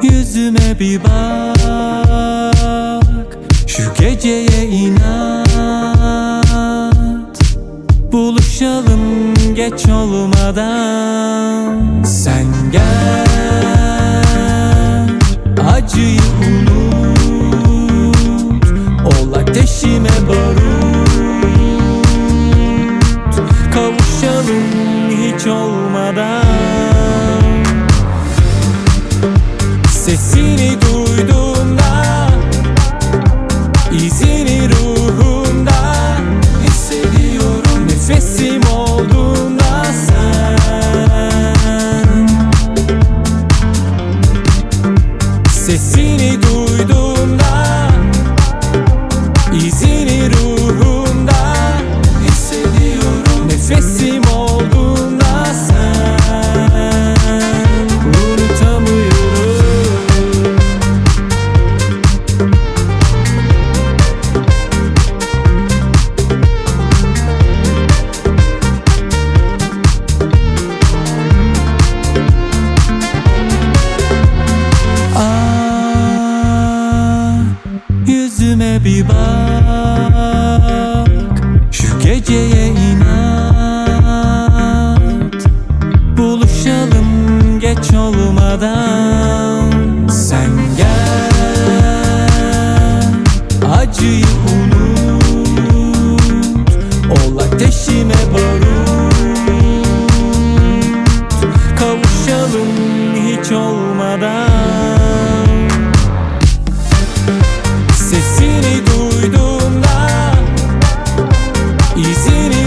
Yüzüme bir bak, şu geceye inat. Buluşalım geç olmadan. Sen gel, acıyı unut, ol ateşime barut. Kavuşalım hiç olmadan. Sesini duyduğumda, izini ruhumda hissediyorum. Nefesim olduğunda sen. Sesini duyduğumda, izini ruhumda hissediyorum. Nefesim olduğunda sen. Unutamıyorum. Yüzüme bir bak, şu geceye inat. Buluşalım geç olmadan. Sen gel, acıyı unut, ol ateşime barut. Kavuşalım hiç olmadan. Sesini duyduğumda, izini